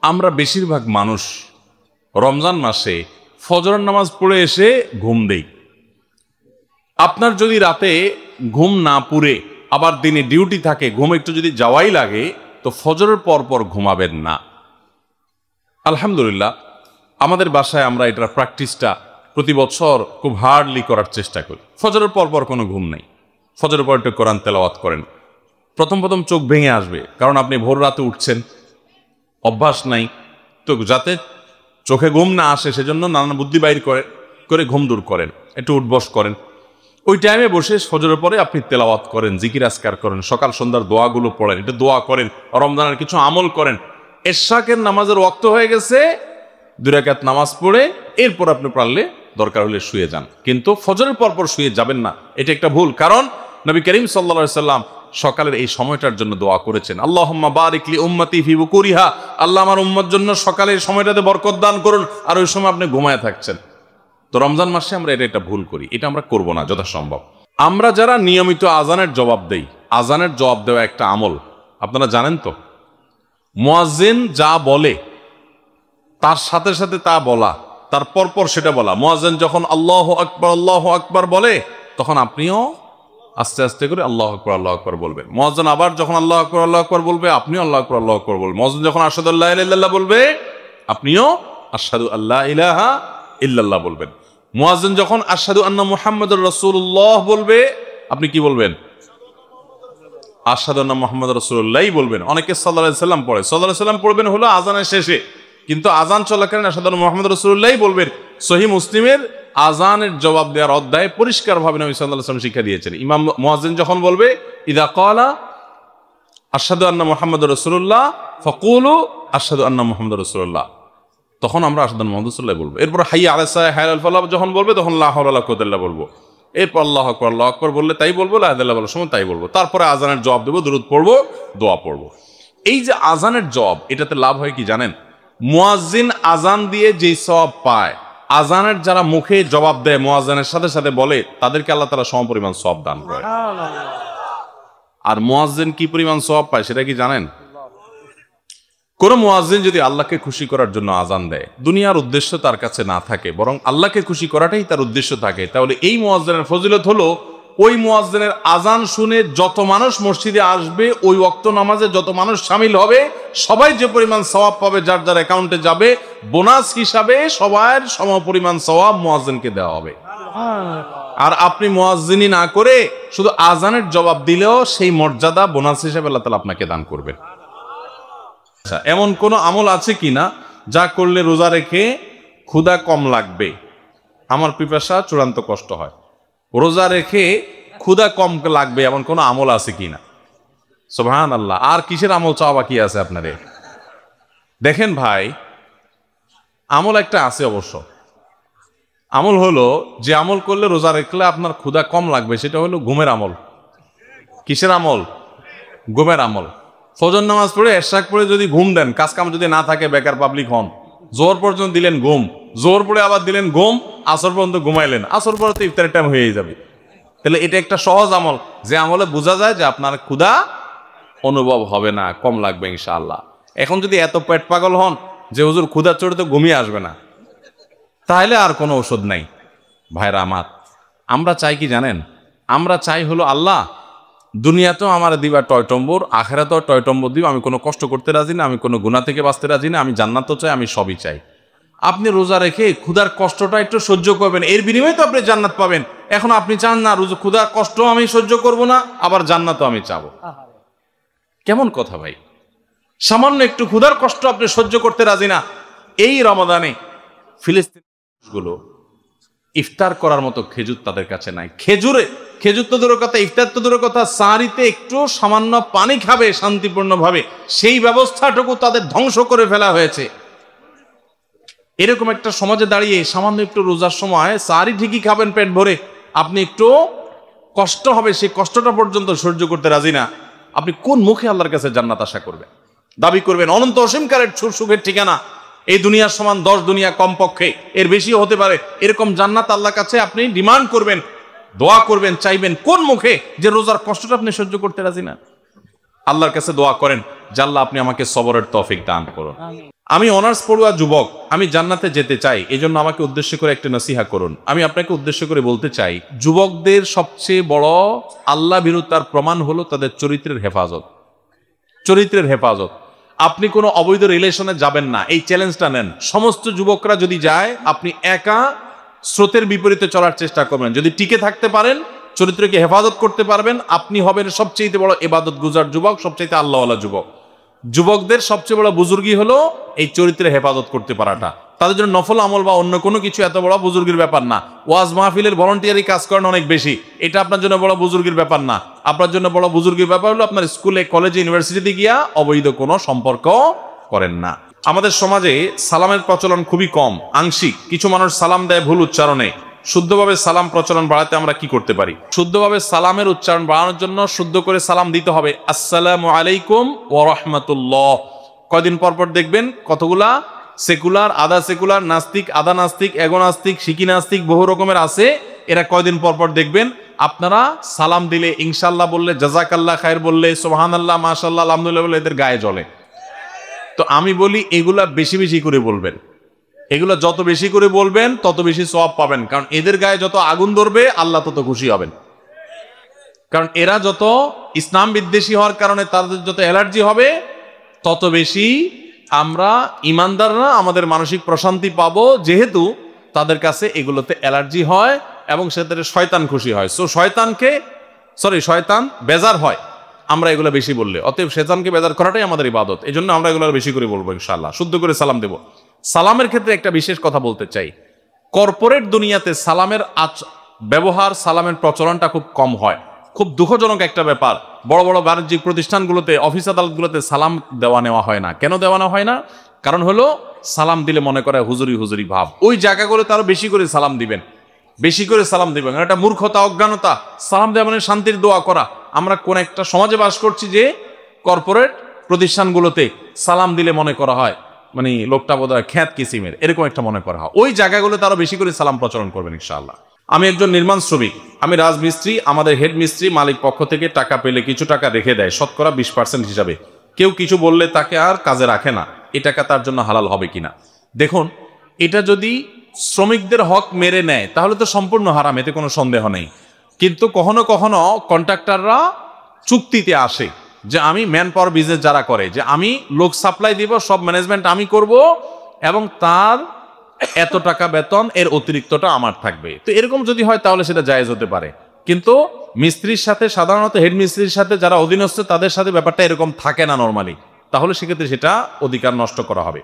আমরা বেশিরভাগ মানুষ রমজান মাসে ফজরের নামাজ পড়ে এসে ঘুম দেই। আপনার যদি রাতে ঘুম না পুরে আবার দিনে ডিউটি থাকে, ঘুম একটু যদি যাওয়াই লাগে, তো ফজরের পর পর ঘুমাবেন না। আলহামদুলিল্লাহ, আমাদের বাসায় আমরা এটার প্র্যাকটিসটা প্রতি বছর খুব হার্ডলি করার চেষ্টা করি। ফজরের পর পর কোনো ঘুম নেই, ফজরের পর একটু কোরআন তেলাওয়াত করেন। প্রথম প্রথম চোখ ভেঙে আসবে, কারণ আপনি ভোর রাতে উঠছেন, অভ্যাস নাই। তো যাতে চোখে ঘুম না আসে সেজন্য নানান বুদ্ধি বাইর করে ঘুম দূর করেন, একটু উঠবস করেন। ওই টাইমে বসে ফজরের পরে আপনি তেলাওয়াত করেন, জিকির আজকার করেন, সকাল সন্ধ্যার দোয়াগুলো পড়েন, এটা দোয়া করেন, রমজানের কিছু আমল করেন। এশাকের নামাজের ওয়াক্ত হয়ে গেছে, 2 রাকাত নামাজ পড়ে এরপর আপনি পারলে দরকার হলে শুয়ে যান, কিন্তু ফজরের পরপর শুয়ে যাবেন না। এটা একটা ভুল, কারণ নবী করিম সাল্লাল্লাহু আলাইহি সাল্লাম সকালের এই সময়টার জন্য দোয়া করেছেন, আল্লাহুম্মা বারিক লি উম্মতি ফি বুকুরিহা, আল্লাহ আমার উম্মত জন্য সকালের সময়টাতে বরকত দান করুন। আর ওই সময় আপনি ঘুমায় থাকছেন। তো রমজান মাসে আমরা এটা ভুল করি, এটা আমরা করব না যথাসম্ভব। আমরা যারা নিয়মিত আজানের জবাব দেই, আজানের জবাব দেওয়া একটা আমল, আপনারা জানেন তো। মুয়াজ্জিন যা বলে তার সাথে সাথে তা বলা, তার পরপর সেটা বলা। মুয়াজ্জিন যখন আল্লাহু আকবার বলে, তখন আপনিও আস্তে আস্তে করে আল্লাহু আকবার বলবেন। মুয়াজ্জিন আবার যখন আল্লাহু আকবার বলবে, আপনিও আল্লাহু আকবার বলবেন। মুয়াজ্জিন যখন আশহাদু আল্লা ইলাহা ইল্লাল্লাহ বলবে, আপনিও আশহাদু আল্লা ইলাহা ইল্লাল্লাহ বলবেন। মুয়াজ্জিন যখন আশহাদু আন্না মুহাম্মাদুর রাসূলুল্লাহ বলবে, আপনি কি বলবেন? আশহাদু আন্না মুহাম্মাদুর রাসূলুল্লাহ বলবেন। অনেকে সাল্লাল্লাহু আলাইহি সাল্লাম পড়ে, সাল্লাল্লাহু আলাইহি সাল্লাম পড়বেন হলো আজানের শেষে, কিন্তু আজান চলাকালীন আশহাদু আন্না মুহাম্মাদুর রাসূলুল্লাহ বলবেন। সহিহ মুসলিমের আজানের জবাব দেওয়ার অধ্যায়ে পরিষ্কারভাবে নবী সাল্লাল্লাহু আলাইহি ওয়াসাল্লাম শিক্ষা দিয়েছেন। ইমাম মুয়াজ্জিন যখন বলবে, ইযা ক্বালা আশহাদু আন্না মুহাম্মাদুর রাসূলুল্লাহ ফাকুলু আশহাদু আন্না মুহাম্মাদুর রাসূলুল্লাহ, তখন আমরা আশহাদু আন্না মুহাম্মাদুর রাসূলুল্লাহ বলবো। এরপর হাইয়া আলাস সালাহ হাইয়া আল ফালাহ যখন বলবে, তখন লা হাওলা ওয়ালা কুওয়াতা ইল্লা বলবো। এরপর আল্লাহু আকবার বললে তাই বলবো, লা ইলাহা ইল্লাল্লাহ বলার সময় তাই বলবো। তারপরে আজানের জবাব দেবো, দুরূদ পড়বো, দোয়া পড়বো। এই যে আজানের জবাব, এটাতে লাভ হয় কি জানেন? মুয়াজ্জিন আজান দিয়ে যেই সওয়াব পায়, আজানের যারা মুখে জবাব দেয়, মুয়াজ্জিনের সাথে সাথে বলে, তাদেরকে আল্লাহ তাআলা সমপরিমাণ সওয়াব দান করে। আর মুয়াজ্জিন কি পরিমাণ সওয়াব পায় সেটা কি জানেন? কোন মুয়াজ্জিন যদি আল্লাহকে খুশি করার জন্য আজান দেয়, দুনিয়ার উদ্দেশ্য তার কাছে না থাকে, বরং আল্লাহকে খুশি করাটাই তার উদ্দেশ্য থাকে, তাহলে এই মুয়াজ্জিনের ফজিলত হলো, ওই মুয়াজ্জিনের আজান শুনে যত মানুষ মসজিদে আসবে, ওই ওয়াক্ত নামাজে যত মানুষ শামিল হবে, সবাই যে পরিমাণ সওয়াব পাবে, যার যার অ্যাকাউন্টে যাবে, বোনাস হিসাবে সবার সমপরিমাণ সওয়াব মুয়াজ্জিনকে দেওয়া হবে। আর আপনি মুয়াজ্জিনি না করে শুধু আজানের জবাব দিলেও সেই মর্যাদা বোনাস হিসাবে আল্লাহ তাআলা আপনাকে দান করবেন। এমন কোন আমল আছে কিনা যা করলে রোজা রেখে ক্ষুধা কম লাগবে? আমার পিপাসা চূড়ান্ত কষ্ট হয়, রোজা রেখে ক্ষুধা কম লাগবে, এমন কোন আমল আছে কিনা? সুবহানাল্লাহ। আর কিসের আমল চাওয়া বাকি আছে আপনাদের? দেখেন ভাই, আমল একটা আছে অবশ্য। আমল হলো, যে আমল করলে রোজা রাখলে আপনার ক্ষুধা কম লাগবে, সেটা হলো ঘুমের আমল। কিসের আমল? ঘুমের আমল। ফজর নামাজ পড়ে এশাক পড়ে যদি ঘুম দেন, কাজ কাম যদি না থাকে, বেকার পাবলিক হন, জোহর পর্যন্ত দিলেন ঘুম, জোহর পড়ে আবার দিলেন ঘুম, আসর পর্যন্ত ঘুমাইলেন, আসর পরে তো ইফতারের টাইম হয়ে যাবে। তাহলে এটা একটা সহজ আমল, যে আমলে বোঝা যায় যে আপনার ক্ষুধা অনুভব হবে না, কম লাগবে ইনশাআল্লাহ। এখন যদি এত পেট পাগল হন যে হুজুর ক্ষুধা চড়ে তো ঘুমিয়ে আসবে না, তাহলে আর কোনো ওষুধ নাই। ভাইরা আমার, আমরা চাই কি জানেন? আমরা চাই হলো, আল্লাহ দুনিয়াতেও আমার দিবা টয়টম্বর, আখিরাতেও টয়টম্বর দিব। আমি কোনো কষ্ট করতে রাজি না, আমি কোনো গুনাহ থেকে বাঁচতে রাজি না, আমি জান্নাতও চাই, আমি সবই চাই। আপনি রোজা রেখে ক্ষুধার কষ্টটা একটু সহ্য করবেন, এর বিনিময়ে তো আপনি জান্নাত পাবেন। এখন আপনি চান না ক্ষুধার কষ্ট আমি সহ্য করব না, আবার জান্নাতও আমি চাবো। কেমন কথা ভাই? সামান্য একটু ক্ষুধার কষ্ট আপনি সহ্য করতে রাজি না। এই রমাদানে ফিলিস্তিনগুলো ইফতার করার মতো খেজুর তাদের কাছে নাই। খেজুর তো দূরের কথা, ইফতার তো দূরের কথা, সাহরিতে একটু সামান্য পানি খাবে শান্তিপূর্ণভাবে, সেই ব্যবস্থাটুকু তাদের ধ্বংস করে ফেলা হয়েছে। এরকম একটা সমাজে দাঁড়িয়ে সামান্য একটু রোজার সময় সাহরি ঠিকই খাবেন পেট ভরে, আপনি একটু কষ্ট হবে, সেই কষ্টটা পর্যন্ত সহ্য করতে রাজি না। আপনি কোন মুখে আল্লাহর কাছে জান্নাত আশা করবেন, দাবি করবেন? অনন্ত অসীমকারের সুখের ঠিকানা এই দুনিয়ার সমান 10 দুনিয়া কমপক্ষে, এর বেশিও হতে পারে, এরকম জান্নাত আল্লাহর কাছে আপনি ডিমান্ড করবেন, দোয়া করবেন, চাইবেন কোন মুখে? যে রোজার কষ্টটা আপনি সহ্য করতে রাজি না। আল্লাহর কাছে দোয়া করেন যে আল্লাহ আপনি আমাকে সবরের তৌফিক দান করুন। আমি অনার্স পড়ুয়া যুবক, আমি জান্নাতে যেতে চাই, এজন্য আমাকে উদ্দেশ্য করে একটা নসিহা করুন। আমি আপনাকে উদ্দেশ্য করে বলতে চাই, যুবকদের সবচেয়ে বড় আল্লাহ বিরুদ্ধার প্রমাণ হলো তাদের চরিত্রের হেফাজত। চরিত্রের হেফাজত। আপনি কোনো অবৈধ রিলেশনে যাবেন না, এই চ্যালেঞ্জটা নেন। সমস্ত যুবকরা যদি যায়, আপনি একা স্রোতের বিপরীতে চলার চেষ্টা করবেন। যদি টিকে থাকতে পারেন, চরিত্রকে হেফাজত করতে পারবেন, আপনি হবেন সবচেয়ে বড় ইবাদত গুজার যুবক, সবচেয়ে আল্লাহওয়ালা যুবক। যুবকদের সবচেয়ে বড় বুজুর্গি হলো এই চরিত্রের হেফাজত করতে পারাটা। তাদের জন্য নফল আমল বা অন্য কোনো কিছু এত বড় বুজুর্গির ব্যাপার না। ওয়াজ মাহফিলের ভলান্টিয়ারি কাজ করেন অনেক বেশি, এটা আপনার জন্য বড় বুজুর্গির ব্যাপার না। আপনার জন্য বড় বুজুর্গির ব্যাপার হলো আপনার স্কুলে, কলেজে, ইউনিভার্সিটিতে গিয়া অবৈধ কোনো সম্পর্ক করেন না। আমাদের সমাজে সালামের প্রচলন খুবই কম, আংশিক। কিছু মানুষ সালাম দেয় ভুল উচ্চারণে। শুদ্ধভাবে সালাম প্রচলন বাড়াতে আমরা কি করতে পারি? শুদ্ধভাবে সালামের উচ্চারণ বাড়ানোর জন্য শুদ্ধ করে সালাম দিতে হবে, আসসালামু আলাইকুম ওয়া রাহমাতুল্লাহ। কয়দিন পর পর দেখবেন কতগুলা সেকুলার, আধা সেকুলার, নাস্তিক, আধা নাস্তিক, এগো নাস্তিক, শিকি নাস্তিক, বহু রকমের আছে। এরা কয়দিন পর পর দেখবেন আপনারা সালাম দিলে, ইনশাআল্লাহ বললে, জাযাকাল্লাহ খায়ের বললে, সুবহানাল্লাহ, মাশাআল্লাহ, আলহামদুলিল্লাহ বললে এদের গায়ে জ্বলে। তো আমি বলি এগুলা বেশি বেশি করে বলবেন। এগুলো যত বেশি করে বলবেন তত বেশি সওয়াব পাবেন, কারণ এদের গায়ে যত আগুন ধরবে আল্লাহ তত খুশি হবেন। কারণ এরা যত ইসলাম বিদ্বেষী হওয়ার কারণে তাদের যত অ্যালার্জি হবে, তত বেশি আমরা ইমানদাররা আমাদের মানসিক প্রশান্তি পাবো, যেহেতু তাদের কাছে এগুলোতে অ্যালার্জি হয় এবং সেটাতে শয়তান খুশি হয়। সো শয়তান বেজার হয় আমরা এগুলো বেশি বললে। অতএব শয়তানকে বেজার করাটাই আমাদের ইবাদত। এই জন্য আমরা এগুলো বেশি করে বলবো ইনশাআল্লাহ, শুদ্ধ করে সালাম দেব। সালামের ক্ষেত্রে একটা বিশেষ কথা বলতে চাই। কর্পোরেট দুনিয়াতে সালামের ব্যবহার, সালামের প্রচলনটা খুব কম হয়। খুব দুঃখজনক একটা ব্যাপার। বড় বড় বাণিজ্যিক প্রতিষ্ঠানগুলোতে, অফিস আদালতগুলোতে সালাম দেওয়া নেওয়া হয় না। কেন দেওয়া নেওয়া হয় না? কারণ হলো সালাম দিলে মনে করে হুজুরি হুজুরি ভাব। ওই জায়গাগুলোতে আরো বেশি করে সালাম দিবেন, বেশি করে সালাম দিবেন। এটা মূর্খতা, অজ্ঞানতা। সালাম দেওয়া মানে শান্তির দোয়া করা। আমরা কোন একটা সমাজে বাস করছি যে কর্পোরেট প্রতিষ্ঠানগুলোতে সালাম দিলে মনে করা হয় মানে লোকটা বোধহয় খ্যাত কিসিমের, এরকম একটা মনে করা হয়। ওই জায়গাগুলোতে আরো বেশি করে সালাম প্রচলন করবেন ইনশাআল্লাহ। আমি একজন নির্মাণ শ্রমিক, আমি রাজমিস্ত্রি। আমাদের হেড মিস্ত্রি মালিক পক্ষ থেকে টাকা পেলে কিছু টাকা রেখে দেয় শতকরা 20% হিসাবে। কেউ কিছু বললে তাকে আর কাজে রাখে না। এই টাকা তার জন্য হালাল হবে কিনা? দেখুন, এটা যদি শ্রমিকদের হক মেরে নেয় তাহলে তো সম্পূর্ণ হারাম, এতে কোনো সন্দেহ নেই। কিন্তু কখনো কখনো কন্ট্রাক্টররা চুক্তিতে আসে যে আমি ম্যান পাওয়ার বিজনেস যারা করে, যে আমি লোক সাপ্লাই দিব, সব ম্যানেজমেন্ট আমি করব এবং তার এত টাকা বেতন, এর অতিরিক্তটা আমার থাকবে। তো এরকম যদি হয় তাহলে সেটা জায়েজ হতে পারে। কিন্তু মিস্ত্রির সাথে, সাধারণত হেড মিস্ত্রির সাথে যারা অধীনস্থ তাদের সাথে ব্যাপারটা এরকম থাকে না নরমালি। তাহলে সেক্ষেত্রে সেটা অধিকার নষ্ট করা হবে।